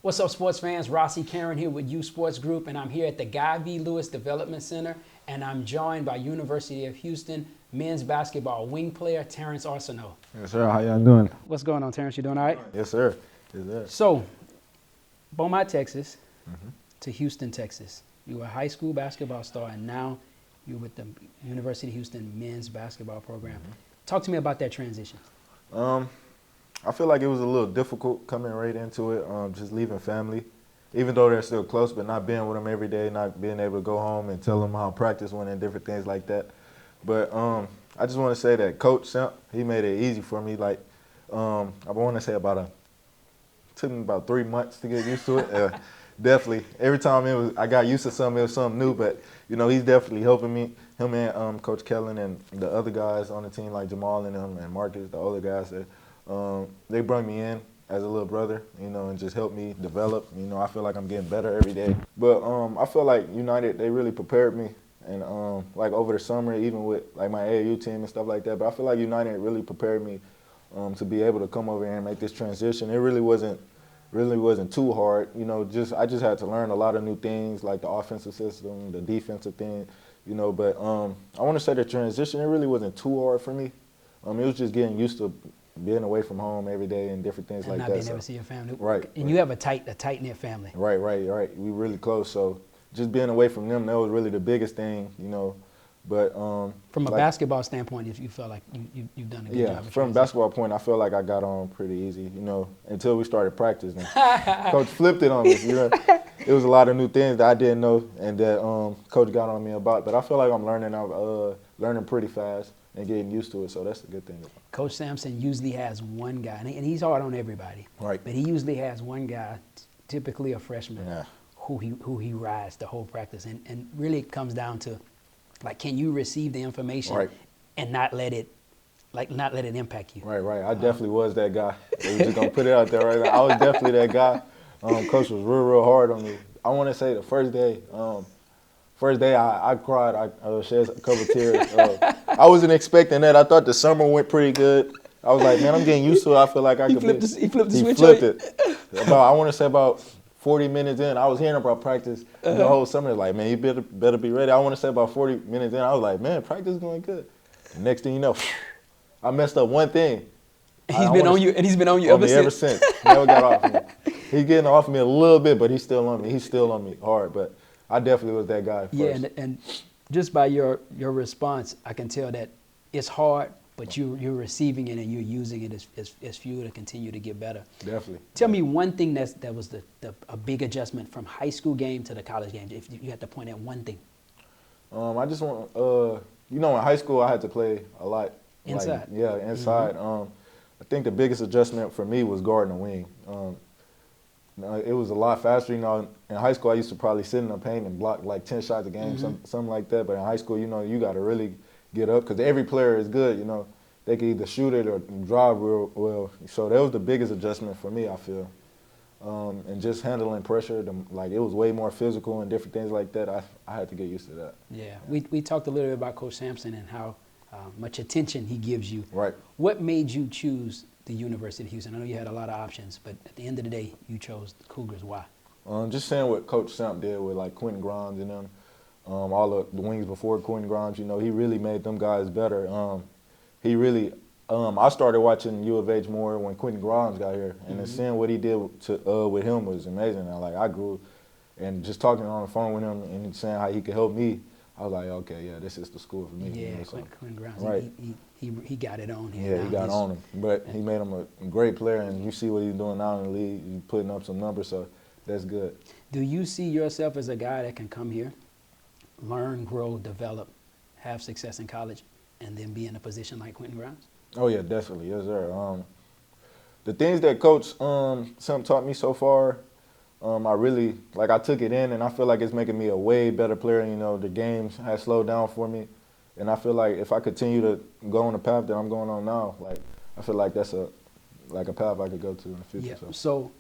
What's up, sports fans? Rhossi Carron here with U Sports Group, and I'm here at the Guy V. Lewis Development Center, and I'm joined by University of Houston men's basketball wing player Terrance Arceneaux. Yes, sir. How y'all doing? What's going on, Terrance? You doing all right? Yes, sir. Yes, sir. So, Beaumont, Texas, to Houston, Texas. You were a high school basketball star, and now you're with the University of Houston men's basketball program. Talk to me about that transition. I feel like it was a little difficult coming right into it, just leaving family, even though they're still close, but not being with them every day, not being able to go home and tell them how practice went and different things like that. But I just want to say that Coach Sampson, he made it easy for me. Like, I want to say took me about 3 months to get used to it. Definitely. Every time I got used to something, it was something new, but, you know, he's definitely helping me. Him and Coach Kellen and the other guys on the team, like Jamal and them and Marcus, the older guys, they brought me in as a little brother, you know, and just helped me develop. You know, I feel like I'm getting better every day. But I feel like United, they really prepared me. And like over the summer, even with like my AAU team and stuff like that. But I feel like United really prepared me to be able to come over here and make this transition. It really wasn't too hard. You know, I just had to learn a lot of new things, like the offensive system, the defensive thing, you know. But I want to say the transition, it really wasn't too hard for me. It was just getting used to being away from home every day and different things like that. Not being able to see your family. Right. And you have a tight-knit family. Right. We really close, so just being away from them, that was really the biggest thing, you know. But from a basketball standpoint, if you felt like you've done a good job. Yeah, from a basketball point, I feel like I got on pretty easy, you know, until we started practicing. Coach flipped it on me, you know. It was a lot of new things that I didn't know and that Coach got on me about. But I feel like I'm learning pretty fast and getting used to it, so that's a good thing. Coach Sampson usually has one guy, and he's hard on everybody. Right. But he usually has one guy, typically a freshman, Yeah. who he rides the whole practice. And really it comes down to, like, can you receive the information and not let it impact you? Right. I definitely was that guy. We're just going to put it out there right now. I was definitely that guy. Coach was real hard on me. I want to say the first day I cried. I shed a couple tears. I wasn't expecting that. I thought the summer went pretty good. I was like, man, I'm getting used to it. I feel like He flipped the switch. He flipped it. I want to say about 40 minutes in, I was hearing about practice the whole summer. Like, man, you better be ready. I want to say about 40 minutes in, I was like, man, practice is going good. Next thing you know, I messed up one thing. He's been on you ever since. Never got off me. He's getting off me a little bit, but he's still on me. He's still on me hard, but I definitely was that guy first. Yeah, and just by your response, I can tell that it's hard, but you're receiving it and you're using it as fuel to continue to get better. Definitely. Tell me one thing that was a big adjustment from high school game to the college game, if you had to point at one thing. I just want, you know, in high school I had to play a lot. Inside. Like, inside. I think the biggest adjustment for me was guarding the wing. It was a lot faster. You know, in high school I used to probably sit in the paint and block like 10 shots a game, something like that. But in high school, you know, you got to really get up because every player is good. You know, they can either shoot it or drive real well. So that was the biggest adjustment for me, I feel. And just handling pressure, like it was way more physical and different things like that. I had to get used to that. Yeah, we talked a little bit about Coach Sampson and how much attention he gives you. Right. What made you choose the University of Houston? I know you had a lot of options, but at the end of the day, you chose the Cougars. Why? Just saying what Coach Sampson did with like Quentin Grimes and them, all the wings before Quentin Grimes, you know, he really made them guys better. I started watching U of H more when Quentin Grimes got here, and then seeing what he did with him was amazing. I grew, and just talking on the phone with him and saying how he could help me, I was like, okay, yeah, this is the school for me. Yeah, you know, Quentin Grimes, right. he got it on him. Yeah, he got on him, but he made him a great player, and you see what he's doing now in the league. He's putting up some numbers, so that's good. Do you see yourself as a guy that can come here, learn, grow, develop, have success in college, and then be in a position like Quentin Grimes? Oh, yeah, definitely. Yes, sir. The things that Coach Sampson taught me so far, I took it in, and I feel like it's making me a way better player. You know, the game has slowed down for me, and I feel like if I continue to go on the path that I'm going on now, like, I feel like that's a path I could go to in the future. Yeah, so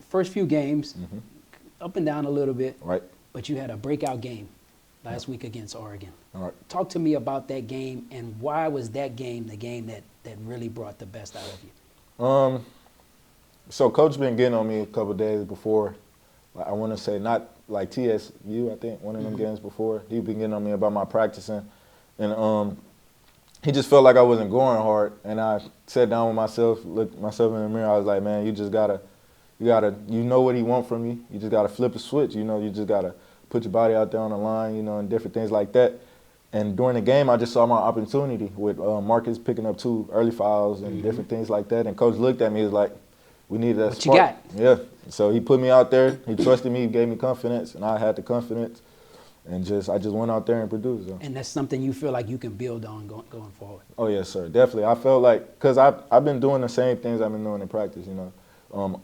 first few games, up and down a little bit, right. But you had a breakout game last week against Oregon. All right. Talk to me about that game, and why was that game the game that really brought the best out of you? So Coach been getting on me a couple of days before. I want to say not like TSU, I think, one of them games before. He been getting on me about my practicing. And he just felt like I wasn't going hard. And I sat down with myself, looked myself in the mirror. I was like, man, you know what he want from you. You just got to flip a switch. You just got to put your body out there on the line, and different things like that. And during the game, I just saw my opportunity with Marcus picking up 2 early fouls and different things like that. And Coach looked at me, he was like, we need that spark. What you got? Yeah. So he put me out there. He trusted me, gave me confidence, and I had the confidence. And I just went out there and produced. So. And that's something you feel like you can build on going forward. Oh, yes, sir. Definitely. I felt like, because I've been doing the same things I've been doing in practice,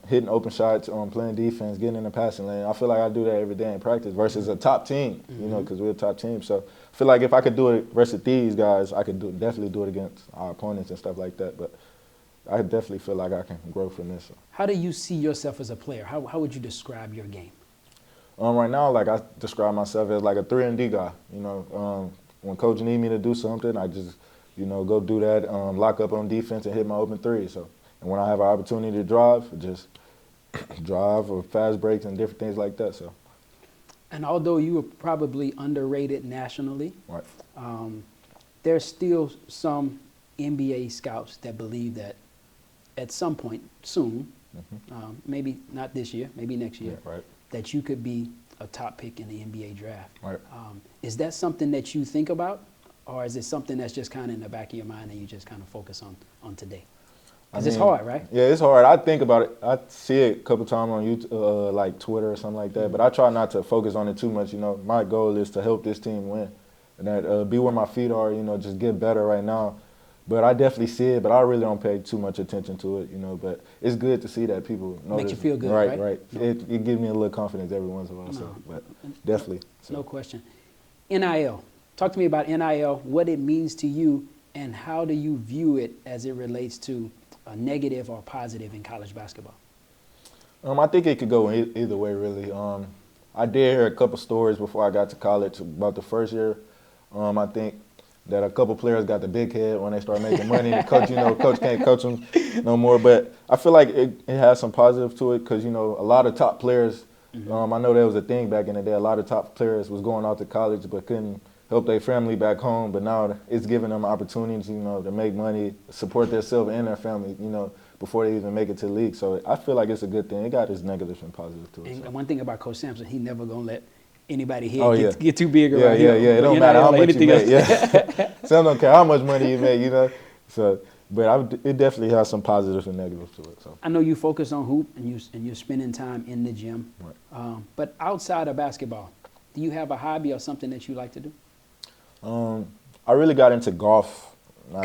hitting open shots, playing defense, getting in the passing lane. I feel like I do that every day in practice versus a top team, because we're a top team. So I feel like if I could do it versus these guys, I could definitely do it against our opponents and stuff like that. But I definitely feel like I can grow from this. So. How do you see yourself as a player? How would you describe your game? Right now, like I describe myself as like a 3-and-D guy. When coach need me to do something, I just, go do that, lock up on defense and hit my open three. So, and when I have an opportunity to drive, just drive or fast breaks and different things like that. So. And although you were probably underrated nationally, right. There's still some NBA scouts that believe that at some point soon, maybe not this year, maybe next year, right. that you could be a top pick in the NBA draft. Right. Is that something that you think about, or is it something that's just kind of in the back of your mind and you just kind of focus on today? Because it's hard, right? Yeah, it's hard. I think about it. I see it a couple times on YouTube, like Twitter or something like that, but I try not to focus on it too much. My goal is to help this team win and that be where my feet are, just get better right now. But I definitely see it, but I really don't pay too much attention to it, but it's good to see that people notice. Makes you feel good, right? Right. No. It gives me a little confidence every once in a while, so, but definitely. So. No question. NIL. Talk to me about NIL, what it means to you, and how do you view it as it relates to a negative or positive in college basketball? I think it could go either way, really. I did hear a couple stories before I got to college about the first year. I think that a couple players got the big head when they start making money. And coach can't coach them no more. But I feel like it has some positive to it because, a lot of top players, I know that was a thing back in the day. A lot of top players was going out to college but couldn't help their family back home. But now it's giving them opportunities, to make money, support themselves and their family, before they even make it to the league. So I feel like it's a good thing. It got its negatives and positives to it. And so. one thing about Coach Sampson, he never going to let anybody here get too big around here. Yeah. It don't matter how much you make. Yeah. Some don't care how much money you make, So, but it definitely has some positives and negatives to it. So. I know you focus on hoop and you're spending time in the gym. Right. But outside of basketball, do you have a hobby or something that you like to do? I really got into golf.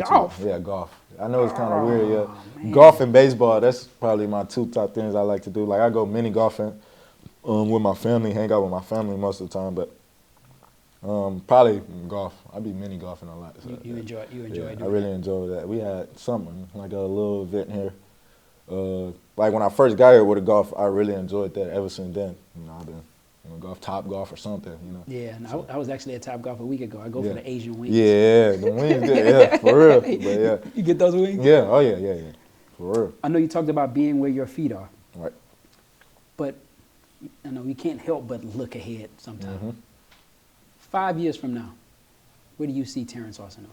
Golf? Yeah, golf. I know it's kind of weird, yeah. Man. Golf and baseball, that's probably my 2 top things I like to do. Like I go mini golfing with my family, hang out with my family most of the time, but probably golf. I be mini golfing a lot. So, you enjoy doing that? I really enjoy that. We had something, like a little event here. Like when I first got here with the golf, I really enjoyed that. Ever since then, I've been Top Golf or something, Yeah, and I was actually at Top Golf a week ago. I go for the Asian wings. Yeah, the wings good, yeah, for real. But yeah. You get those wings? Yeah, oh yeah, for real. I know you talked about being where your feet are. Right. But, we can't help but look ahead sometimes. 5 years from now, where do you see Terrance Arceneaux?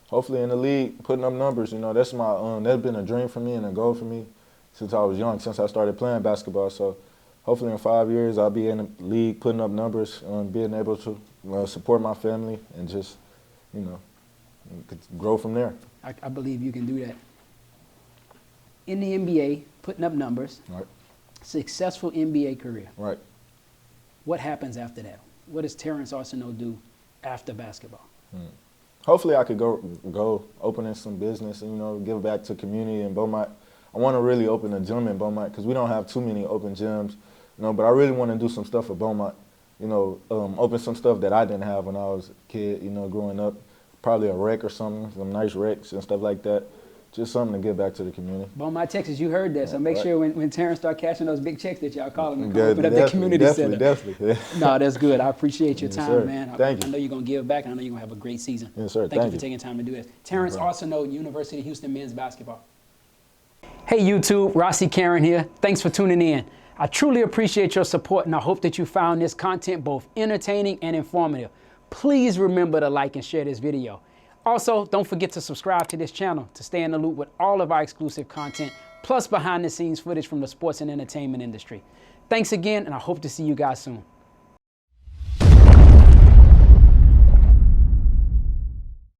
Hopefully in the league, putting up numbers. That's that's been a dream for me and a goal for me since I was young, since I started playing basketball. So hopefully in 5 years, I'll be in the league, putting up numbers, being able to support my family and just, grow from there. I believe you can do that. In the NBA, putting up numbers, right. Successful NBA career. Right. What happens after that? What does Terrance Arceneaux do after basketball? Hopefully I could go opening some business and, give back to community in Beaumont. I want to really open a gym in Beaumont because we don't have too many open gyms, but I really want to do some stuff for Beaumont, open some stuff that I didn't have when I was a kid, growing up, probably a rec or something, some nice recs and stuff like that. Just something to give back to the community. Beaumont, Texas, you heard that, so make sure when Terrance start cashing those big checks that y'all call him and Yeah, open up that community center. Definitely. Yeah. No, that's good. I appreciate your Yes, time, sir. man. Thank you. I know you're going to give back, and I know you're going to have a great season. Yes, sir. Thank you Thank for you. taking time to do this. Terrance Arceneaux, University of Houston men's basketball. Hey YouTube, Rhossi Carron here. Thanks for tuning in. I truly appreciate your support and I hope that you found this content both entertaining and informative. Please remember to like and share this video. Also, don't forget to subscribe to this channel to stay in the loop with all of our exclusive content, plus behind the scenes footage from the sports and entertainment industry. Thanks again, and I hope to see you guys soon.